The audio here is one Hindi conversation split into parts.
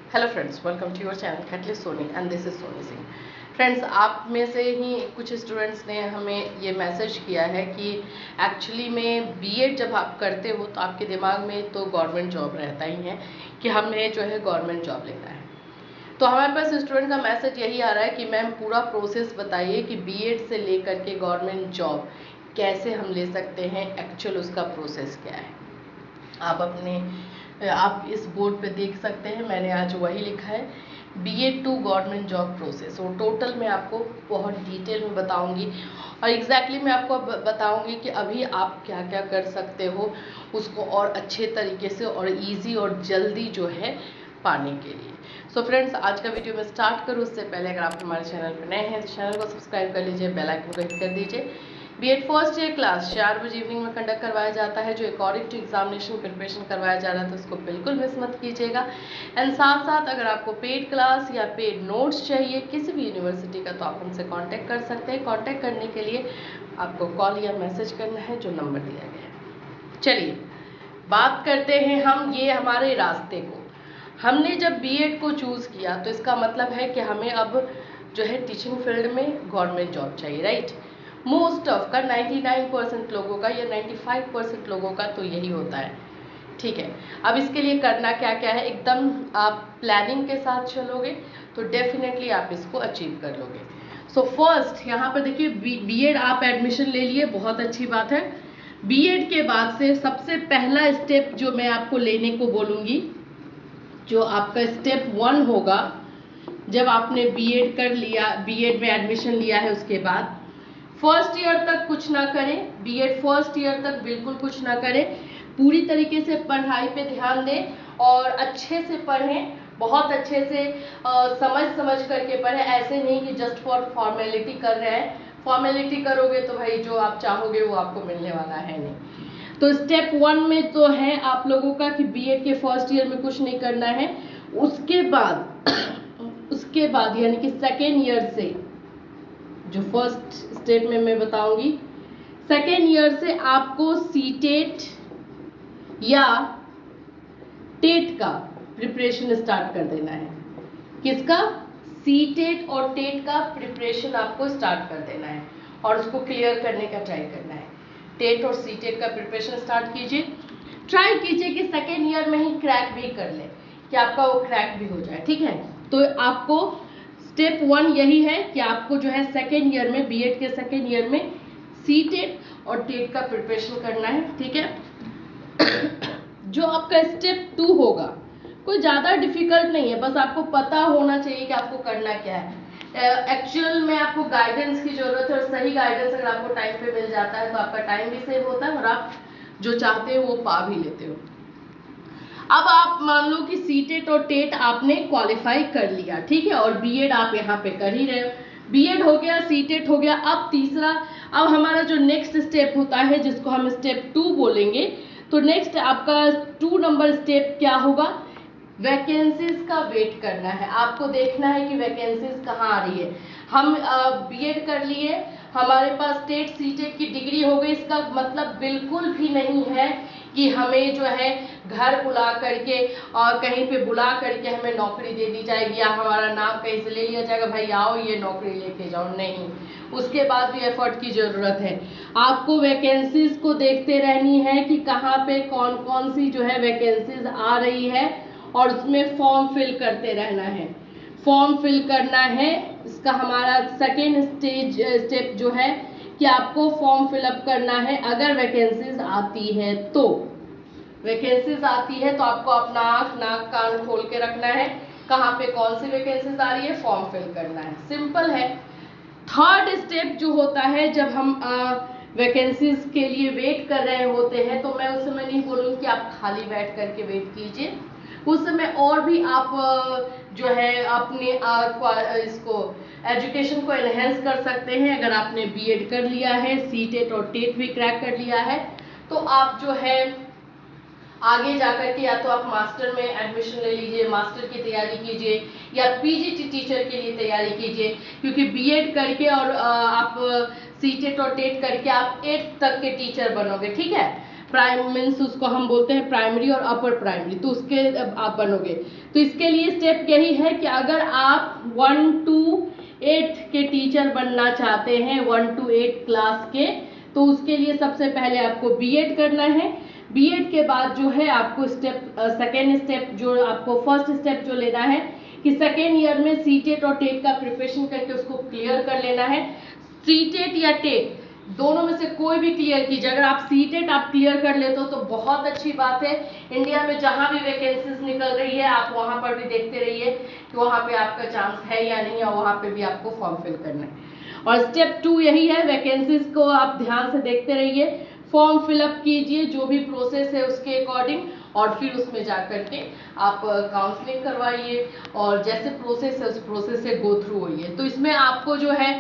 Hello friends, welcome to your channel catalyst Soni and this is Soni Singh. Friends, आप में से ही कुछ स्टूडेंट्स ने हमें ये मैसेज किया है कि एक्चुअली में बीएड जब आप करते हो तो आपके दिमाग में तो गवर्नमेंट जॉब रहता ही है कि हमें जो है गवर्नमेंट जॉब लेना है। तो हमारे पास स्टूडेंट का मैसेज यही आ रहा है कि मैम पूरा प्रोसेस बताइए कि बीएड से लेकर के गवर्नमेंट जॉब कैसे हम ले सकते हैं, एक्चुअल उसका प्रोसेस क्या है। आप इस बोर्ड पे देख सकते हैं, मैंने आज वही लिखा है BEd to government job process. और टोटल मैं आपको बहुत डिटेल में बताऊंगी और एग्जैक्टली मैं आपको बताऊंगी कि अभी आप क्या क्या कर सकते हो उसको और अच्छे तरीके से और इजी और जल्दी जो है पाने के लिए। सो फ्रेंड्स, आज का वीडियो मैं स्टार्ट करूँ उससे पहले अगर आप हमारे चैनल पर नए हैं तो चैनल को सब्सक्राइब कर लीजिए, बेल आइकन को हिट कर दीजिए। बीएड फर्स्ट ईयर क्लास 4 बजे इवनिंग में कंडक्ट करवाया जाता है, जो अकॉर्डिंग टू एग्जामिनेशन प्रिपरेशन करवाया जा रहा है, तो उसको बिल्कुल मिस मत कीजिएगा। एंड साथ साथ अगर आपको पेड क्लास या पेड नोट्स चाहिए किसी भी यूनिवर्सिटी का तो आप हमसे कांटेक्ट कर सकते हैं। कांटेक्ट करने के लिए आपको कॉल या मैसेज करना है जो नंबर दिया गया है। चलिए बात करते हैं हम ये हमारे रास्ते को। हमने जब बीएड को चूज़ किया तो इसका मतलब है कि हमें अब जो है टीचिंग फील्ड में गवर्नमेंट जॉब चाहिए, राइट। मोस्ट ऑफ का 99% लोगों का या 95% लोगों का तो यही होता है, ठीक है। अब इसके लिए करना क्या क्या है, एकदम आप प्लानिंग के साथ चलोगे तो डेफिनेटली आप इसको अचीव कर लोगे। सो फर्स्ट यहाँ पर देखिए बीएड आप एडमिशन ले लिए, बहुत अच्छी बात है। बीएड के बाद से सबसे पहला स्टेप जो मैं आपको लेने को बोलूँगी, जो आपका स्टेप 1 होगा, जब आपने बीएड कर लिया, बीएड में एडमिशन लिया है, उसके बाद फर्स्ट ईयर तक कुछ ना करें। बीएड फर्स्ट ईयर तक बिल्कुल कुछ ना करें, पूरी तरीके से पढ़ाई पे ध्यान दें और अच्छे से पढ़ें, बहुत अच्छे से समझ करके पढ़ें। ऐसे नहीं कि जस्ट फॉर फॉर्मेलिटी कर रहे हैं, फॉर्मेलिटी करोगे तो भाई जो आप चाहोगे वो आपको मिलने वाला है नहीं। तो स्टेप 1 में तो है आप लोगों का कि बीएड के फर्स्ट ईयर में कुछ नहीं करना है। उसके बाद यानी कि सेकेंड ईयर से, जो फर्स्ट स्टेप में मैं बताऊंगी, सेकेंड ईयर से आपको सीटेट या टेट का प्रिपरेशन स्टार्ट कर देना है। किसका? सीटेट और टेट का प्रिपरेशन आपको स्टार्ट कर देना है और उसको क्लियर करने का ट्राई करना है। टेट और सीटेट का प्रिपरेशन स्टार्ट कीजिए, ट्राई कीजिए कि सेकेंड ईयर में ही क्रैक भी कर ले, कि आपका वो क्रैक भी हो जाए, ठीक है। तो आपको स्टेप 1 यही है कि आपको जो है सेकेंड ईयर में, बीएड के सेकेंड ईयर में सीटेट और टेट का प्रिपरेशन करना है, ठीक है। जो आपका स्टेप 2 होगा कोई ज़्यादा डिफिकल्ट नहीं है, बस आपको पता होना चाहिए कि आपको करना क्या है। एक्चुअल में आपको गाइडेंस की जरूरत है और सही गाइडेंस अगर आपको टाइम पे मिल जाता है तो आपका टाइम भी सेव होता है और आप जो चाहते हो वो पा भी लेते हो। अब आप मान लो कि सीटेट और टेट आपने क्वालिफाई कर लिया, ठीक है, और बीएड आप यहाँ पे कर ही रहे हो। बीएड हो गया, सीटेट हो गया। अब तीसरा, अब हमारा जो नेक्स्ट स्टेप होता है जिसको हम स्टेप 2 बोलेंगे, तो नेक्स्ट आपका 2 नंबर स्टेप क्या होगा? वैकेंसीज का वेट करना है। आपको देखना है कि वैकेंसीज कहाँ आ रही है। हम बीएड कर लिए, हमारे पास टेट सीटेट की डिग्री हो गई, इसका मतलब बिल्कुल भी नहीं है कि हमें जो है घर बुला करके और कहीं पे बुला करके हमें नौकरी दे दी जाएगी या हमारा नाम कहीं से ले लिया जाएगा, भाई आओ ये नौकरी लेके जाओ। नहीं, उसके बाद भी एफर्ट की जरूरत है। आपको वैकेंसीज को देखते रहनी है कि कहाँ पे कौन कौन सी जो है वैकेंसीज आ रही है और उसमें फॉर्म फिल करते रहना है। फॉर्म फिल करना है, इसका हमारा सेकेंड स्टेप जो है कि आपको फॉर्म फिलअप करना है। अगर वैकेंसीज आती है तो, वैकेंसीज आती है तो आपको अपना आँख नाक कान खोल के रखना है, कहाँ पे कौन सी वैकेंसीज आ रही है, फॉर्म फिल करना है, सिंपल है। थर्ड स्टेप जो होता है, जब हम वैकेंसीज के लिए वेट कर रहे होते हैं, तो मैं उस समय नहीं बोलूँगी कि आप खाली बैठ करके वेट कीजिए। उस समय और भी आप जो है अपने इसको एजुकेशन को एनहेंस कर सकते हैं। अगर आपने बीएड कर लिया है, सीटेट और टेट भी क्रैक कर लिया है, तो आप जो है आगे जाकर के या तो आप मास्टर में एडमिशन ले लीजिए, मास्टर की तैयारी कीजिए या पीजी टीचर के लिए तैयारी कीजिए, क्योंकि बीएड करके और आप सीटेट और टेट करके आप 8th तक के टीचर बनोगे, ठीक है। प्राइम मीन्स उसको हम बोलते हैं प्राइमरी और अपर प्राइमरी, तो उसके आप बनोगे। तो इसके लिए स्टेप यही है कि अगर आप 1 to 8 के टीचर बनना चाहते हैं, 1 to 8 क्लास के, तो उसके लिए सबसे पहले आपको बीएड करना है। बीएड के बाद जो है आपको सेकेंड स्टेप जो आपको फर्स्ट स्टेप जो लेना है कि सेकेंड ईयर में सीटेट और टेट का प्रिपरेशन करके उसको क्लियर कर लेना है। सीटेट या टेट दोनों में से कोई भी क्लियर कीजिए। अगर आप सीटेट आप क्लियर कर लेते हो तो बहुत अच्छी बात है। इंडिया में जहां भी वैकेंसीज निकल रही है आप वहां पर भी देखते रहिए कि वहां पे आपका चांस है या नहीं, और वहां पे भी आपको फॉर्म फिल करना है। और स्टेप 2 यही है, वैकेंसीज को आप ध्यान से देखते रहिए, फॉर्म फिलअप कीजिए जो भी प्रोसेस है उसके अकॉर्डिंग, और फिर उसमें जा करके आप काउंसलिंग करवाइए और जैसे प्रोसेस है उस प्रोसेस से गो थ्रू होइए। तो इसमें आपको जो है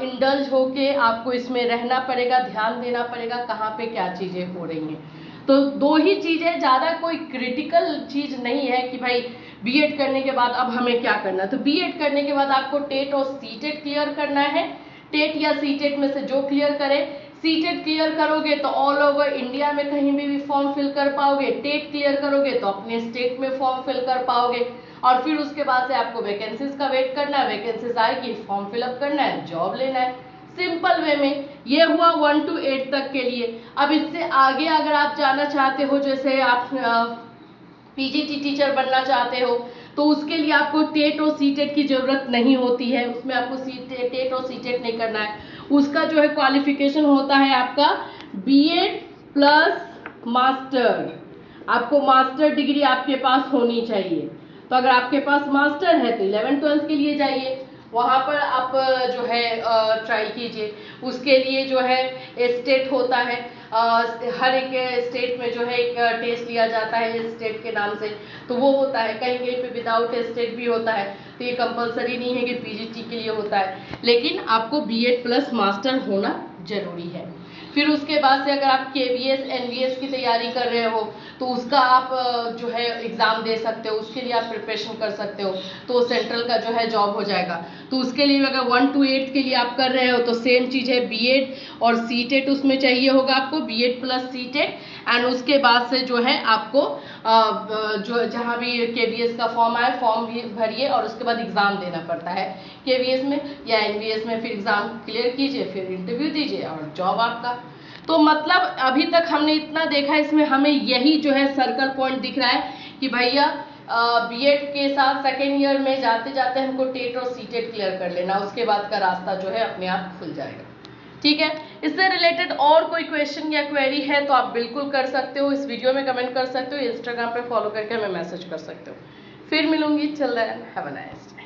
इंडल्ज होके आपको इसमें रहना पड़ेगा, ध्यान देना पड़ेगा कहाँ पे क्या चीजें हो रही हैं। तो 2 ही चीजें, ज्यादा कोई क्रिटिकल चीज नहीं है कि भाई बीएड करने के बाद अब हमें क्या करना है। तो बीएड करने के बाद आपको टेट और सीटेट क्लियर करना है। टेट या सीटेट में से जो क्लियर करे, सीटेट क्लियर करोगे तो ऑल ओवर इंडिया में कहीं भी फॉर्म फिल कर पाओगे, टेट क्लियर करोगे तो अपने स्टेट में फॉर्म फिल कर पाओगे, और फिर उसके बाद से आपको वैकेंसीज का वेट करना है। वैकेंसीज आएगी, फॉर्म फिलअप करना है, जॉब लेना है, सिंपल वे में। ये हुआ 1 to 8 तक के लिए। अब इससे आगे अगर आप जाना चाहते हो, जैसे आप पीजीटी टीचर बनना चाहते हो, तो उसके लिए आपको टेट और सीटेट की जरूरत नहीं होती है। उसमें आपको टेट और सीटेट नहीं करना है। उसका जो है क्वालिफिकेशन होता है आपका बीएड प्लस मास्टर। आपको मास्टर डिग्री आपके पास होनी चाहिए। तो अगर आपके पास मास्टर है तो 11th-12th के लिए जाइए, वहाँ पर आप जो है ट्राई कीजिए। उसके लिए जो है स्टेट होता है, हर एक स्टेट में जो है एक टेस्ट लिया जाता है स्टेट के नाम से, तो वो होता है। कहीं कहीं पे विदाउट स्टेट भी होता है, तो ये कंपलसरी नहीं है कि पीजीटी के लिए होता है, लेकिन आपको बीएड प्लस मास्टर होना जरूरी है। फिर उसके बाद से अगर आप केवीएस एनवीएस की तैयारी कर रहे हो तो उसका आप जो है एग्जाम दे सकते हो, उसके लिए आप प्रिपरेशन कर सकते हो, तो सेंट्रल का जो है जॉब हो जाएगा। तो उसके लिए अगर 1 to 8 के लिए आप कर रहे हो तो सेम चीज है, बीएड और सीटेट उसमें चाहिए होगा आपको, बीएड प्लस सीटेट। एंड उसके बाद से जो है आपको जो जहाँ भी केवीएस का फॉर्म आए फॉर्म भी भरिए, और उसके बाद एग्जाम देना पड़ता है केवीएस में या एनवीएस में। फिर एग्जाम क्लियर कीजिए, फिर इंटरव्यू दीजिए और जॉब आपका। तो मतलब अभी तक हमने इतना देखा, इसमें हमें यही जो है सर्कल पॉइंट दिख रहा है कि भैया बीएड के साथ सेकेंड ईयर में जाते जाते हमको टेट और सीटेट क्लियर कर लेना, उसके बाद का रास्ता जो है अपने आप खुल जाएगा। ठीक है, इससे रिलेटेड और कोई क्वेश्चन या क्वेरी है तो आप बिल्कुल कर सकते हो, इस वीडियो में कमेंट कर सकते हो, इंस्टाग्राम पे फॉलो करके हमें मैसेज कर सकते हो। फिर मिलूंगी, चल रहा है, हैव अ नाइस डे।